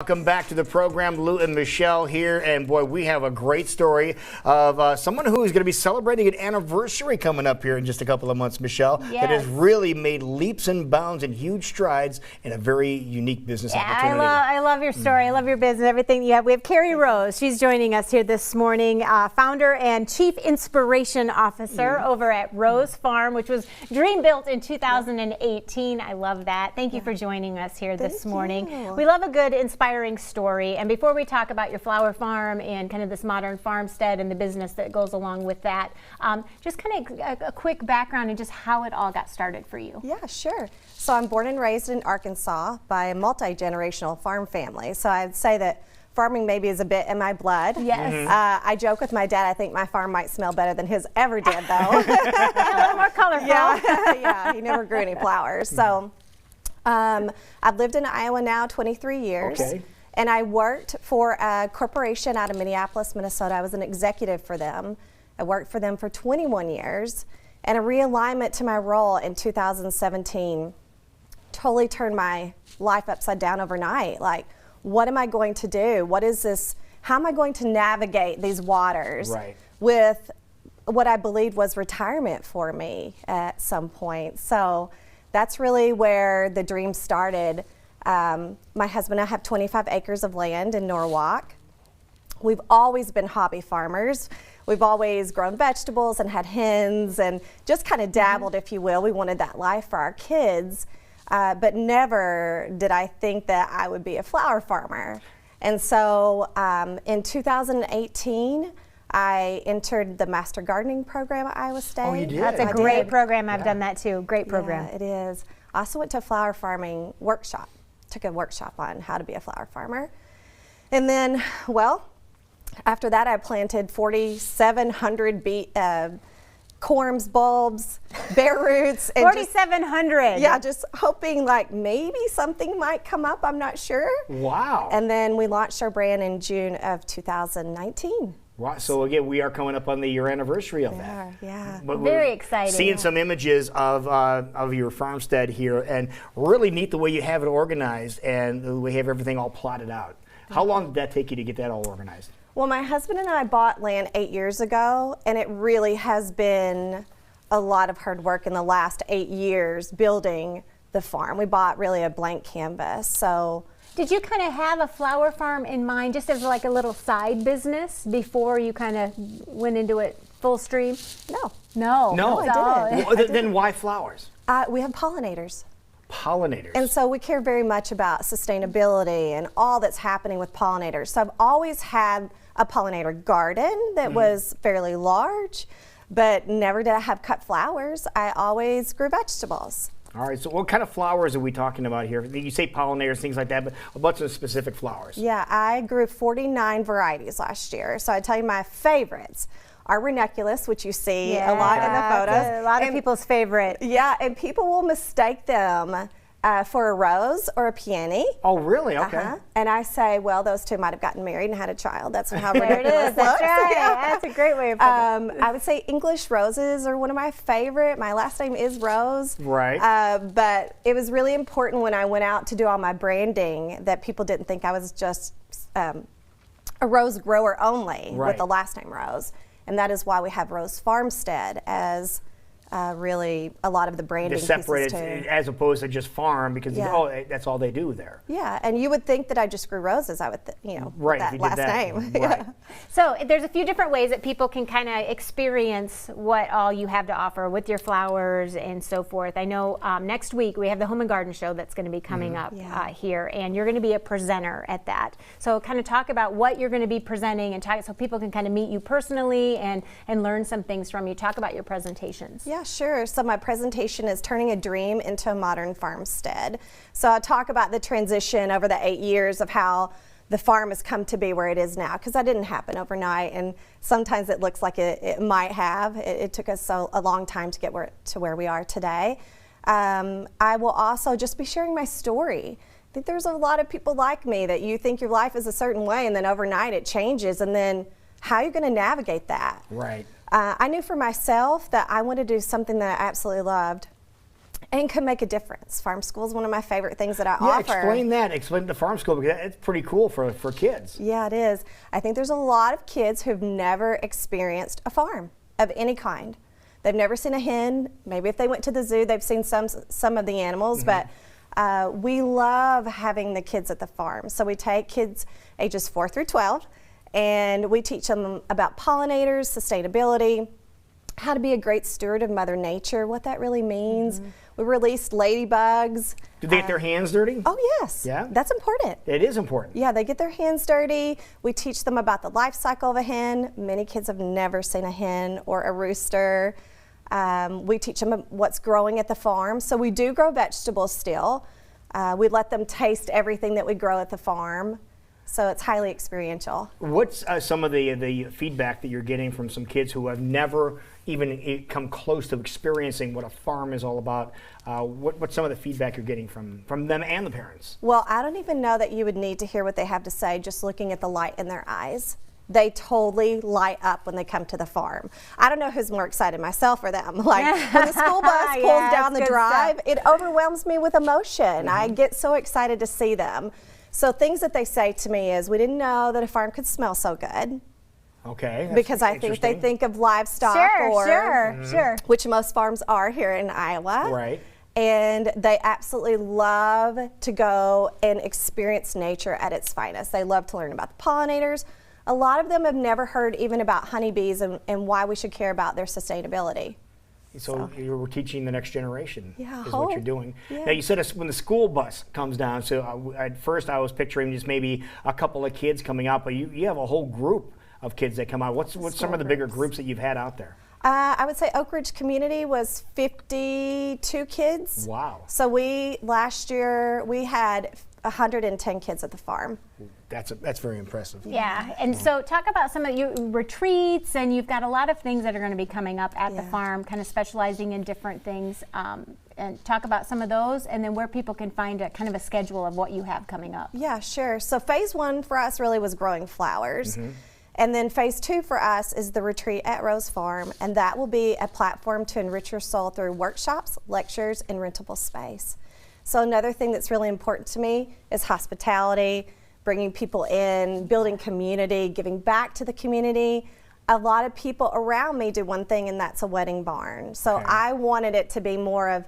Welcome back to the program. Lou and Michelle here, and boy, we have a great story of someone who is going to be celebrating an anniversary coming up here in just a couple of months, Michelle, that has really made leaps and bounds and huge strides in a very unique business opportunity. I love your story. I love your business, everything you have. We have Carrie Rose. She's joining us here this morning, founder and Chief Inspiration Officer over at Rose Farm, which was dream built in 2018. I love that. Thank you for joining us here this morning. We love a good inspiring story. And before we talk about your flower farm and kind of this modern farmstead and the business that goes along with that, just kind of a quick background and just how it all got started for you. Yeah, sure. So I'm born and raised in Arkansas by a multi-generational farm family. So I'd say that farming maybe is a bit in my blood. Yes. I joke with my dad, I think my farm might smell better than his ever did, though. A little more colorful. Yeah, he never grew any flowers. So I've lived in Iowa now 23 years. Okay. And I worked for a corporation out of Minneapolis, Minnesota. I was an executive for them. I worked for them for 21 years. And a realignment to my role in 2017 totally turned my life upside down overnight. Like, what am I going to do? What is this? How am I going to navigate these waters with what I believed was retirement for me at some point? So that's really where the dream started. My husband and I have 25 acres of land in Norwalk. We've always been hobby farmers. We've always grown vegetables and had hens and just kind of dabbled, if you will. We wanted that life for our kids, but never did I think that I would be a flower farmer. And so in 2018, I entered the Master Gardening Program at Iowa State. Oh, you did? That's a great program. I've done that too. Great program. Yeah, it is. I also went to a flower farming workshop. Took a workshop on how to be a flower farmer. And then, well, after that I planted 4,700 corms, bulbs, bare roots. 4,700. Yeah, just hoping like maybe something might come up, I'm not sure. Wow. And then we launched our brand in June of 2019. Right. So again, we are coming up on the year anniversary of that. Yeah. But very exciting. Seeing some images of your farmstead here, and really neat the way you have it organized and the way you have everything all plotted out. How long did that take you to get that all organized? Well, my husband and I bought land 8 years ago, and it really has been a lot of hard work in the last 8 years building the farm. We bought really a blank canvas. So. Did you kind of have a flower farm in mind just as like a little side business before you kind of went into it full stream? No, I didn't. Well, then why flowers? We have pollinators. Pollinators. And so we care very much about sustainability and all that's happening with pollinators. So I've always had a pollinator garden that was fairly large, but never did I have cut flowers. I always grew vegetables. All right, so what kind of flowers are we talking about here? You say pollinators, things like that, but a bunch of specific flowers. Yeah, I grew 49 varieties last year. So I tell you my favorites are ranunculus, which you see a lot in the photos. A lot of people's favorite. Yeah, and people will mistake them for a rose or a peony. Oh, really? Okay. And I say, well, those two might have gotten married and had a child. That's how There it is. That's right. That's a great way of putting it. I would say English roses are one of my favorite. My last name is Rose. Right. But it was really important when I went out to do all my branding that people didn't think I was just a rose grower only with the last name Rose. And that is why we have Rose Farmstead as really a lot of the branding separated pieces too. as opposed to just farm, because that's all they do there. Yeah, and you would think that I just grew roses. I would, with that last name. Right. So there's a few different ways that people can kind of experience what all you have to offer with your flowers and so forth. I know next week we have the Home and Garden Show that's going to be coming up here, and you're going to be a presenter at that. So kind of talk about what you're going to be presenting and talk so people can kind of meet you personally and learn some things from you. Talk about your presentations. Yeah, sure. So my presentation is turning a dream into a modern farmstead. So I'll talk about the transition over the 8 years of how the farm has come to be where it is now, because that didn't happen overnight, and sometimes it looks like it might have. It took us a long time to get to where we are today. I will also just be sharing my story. I think there's a lot of people like me that you think your life is a certain way and then overnight it changes, and then how are you going to navigate that? Right. I knew for myself that I wanted to do something that I absolutely loved. and can make a difference. Farm school is one of my favorite things that I Yeah, offer. explain that. Explain the farm school, because it's pretty cool for kids. Yeah, it is. I think there's a lot of kids who've never experienced a farm of any kind. They've never seen a hen. Maybe if they went to the zoo, they've seen some of the animals, but we love having the kids at the farm. So we take kids ages 4 through 12, and we teach them about pollinators, sustainability, how to be a great steward of Mother Nature, what that really means. We released ladybugs. Do they get their hands dirty? Oh, yes. Yeah? That's important. It is important. Yeah, they get their hands dirty. We teach them about the life cycle of a hen. Many kids have never seen a hen or a rooster. We teach them what's growing at the farm. So we do grow vegetables still. We let them taste everything that we grow at the farm. So it's highly experiential. What's some of the feedback that you're getting from some kids who have never even come close to experiencing what a farm is all about? What's some of the feedback you're getting from them and the parents? Well, I don't even know that you would need to hear what they have to say just looking at the light in their eyes. They totally light up when they come to the farm. I don't know who's more excited, myself or them. Like when the school bus pulls down the drive, it overwhelms me with emotion. I get so excited to see them. So things that they say to me is, we didn't know that a farm could smell so good. Okay. Because I think they think of livestock, Sure. which most farms are here in Iowa. Right. And they absolutely love to go and experience nature at its finest. They love to learn about the pollinators. A lot of them have never heard even about honeybees and why we should care about their sustainability. So you're teaching the next generation is what you're doing. Yeah. Now you said when the school bus comes down, so at first I was picturing just maybe a couple of kids coming out, but you have a whole group of kids that come out. What's some of the bigger groups that you've had out there? I would say Oak Ridge Community was 52 kids. Wow. So last year we had 110 kids at the farm. That's very impressive. Yeah, and so talk about some of your retreats, and you've got a lot of things that are going to be coming up at the farm, kind of specializing in different things, and talk about some of those, and then where people can find a kind of a schedule of what you have coming up. Yeah, sure. So phase 1 for us really was growing flowers. And then phase 2 for us is the retreat at Rose Farm, and that will be a platform to enrich your soul through workshops, lectures, and rentable space. So another thing that's really important to me is hospitality, bringing people in, building community, giving back to the community. A lot of people around me do one thing, and that's a wedding barn. So I wanted it to be more of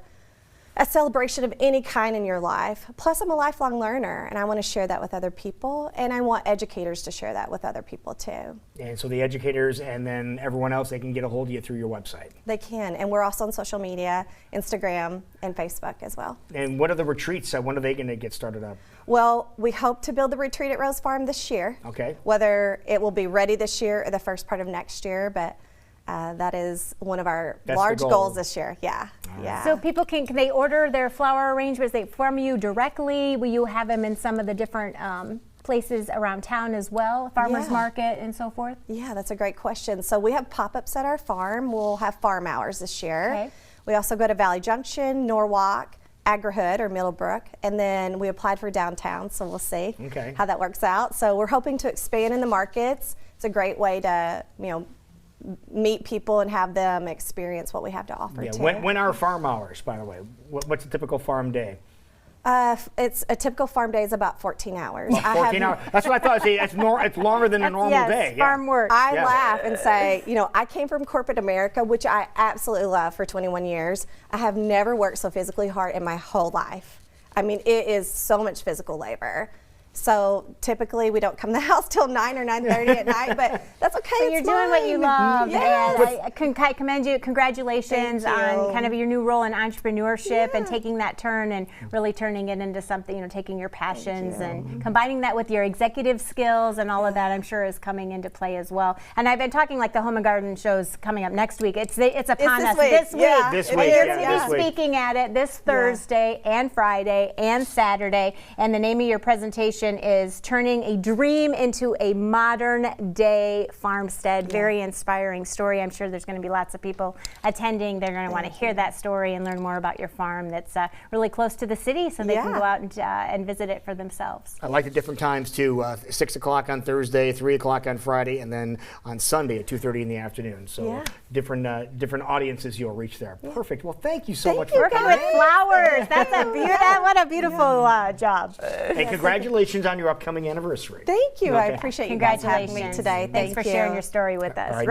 a celebration of any kind in your life. Plus, I'm a lifelong learner, and I want to share that with other people, and I want educators to share that with other people too. And so the educators and then everyone else, they can get a hold of you through your website. They can, and we're also on social media, Instagram and Facebook as well. And what are the retreats? When are they going to get started up? Well, we hope to build the retreat at Rose Farm this year. Okay. Whether it will be ready this year or the first part of next year, but that is one of our large goals this year. Yeah. So people can they order their flower arrangements from you directly? Will you have them in some of the different places around town as well, farmers market and so forth? Yeah, that's a great question. So we have pop-ups at our farm. We'll have farm hours this year. Okay. We also go to Valley Junction, Norwalk, Agri-Hood or Middlebrook, and then we applied for downtown, so we'll see how that works out. So we're hoping to expand in the markets. It's a great way to, meet people and have them experience what we have to offer too. When are farm hours, by the way? What's a typical farm day? It's a typical farm day is about 14 hours. Well, 14 hours. That's what I thought. See, it's longer than a normal day. Farm work. I laugh and say, I came from corporate America, which I absolutely love for 21 years. I have never worked so physically hard in my whole life. I mean, it is so much physical labor. So typically we don't come to the house till 9 or 9:30 at night, but that's okay. But you're doing what you love. Yes. And I commend you. Congratulations on kind of your new role in entrepreneurship and taking that turn and really turning it into something, taking your passions and combining that with your executive skills and all of that, I'm sure is coming into play as well. And I've been talking like the Home and Garden show's coming up next week. It's upon us this week. Yeah, this week. week. You're going to be speaking at it this Thursday and Friday and Saturday. And the name of your presentation Inspiration is turning a dream into a modern day farmstead. Very inspiring story. I'm sure there's going to be lots of people attending. They're going to want to hear that story and learn more about your farm that's really close to the city, so they can go out and visit it for themselves. I like the different times too. 6 o'clock on Thursday, 3 o'clock on Friday, and then on Sunday at 2:30 in the afternoon. So different audiences you'll reach there. Perfect. Well, thank you so much for Working coming. with flowers. That's a what a beautiful job. Hey, congratulations on your upcoming anniversary. Thank you. I Okay. appreciate you guys having me today. Thanks for sharing your story with us. All right.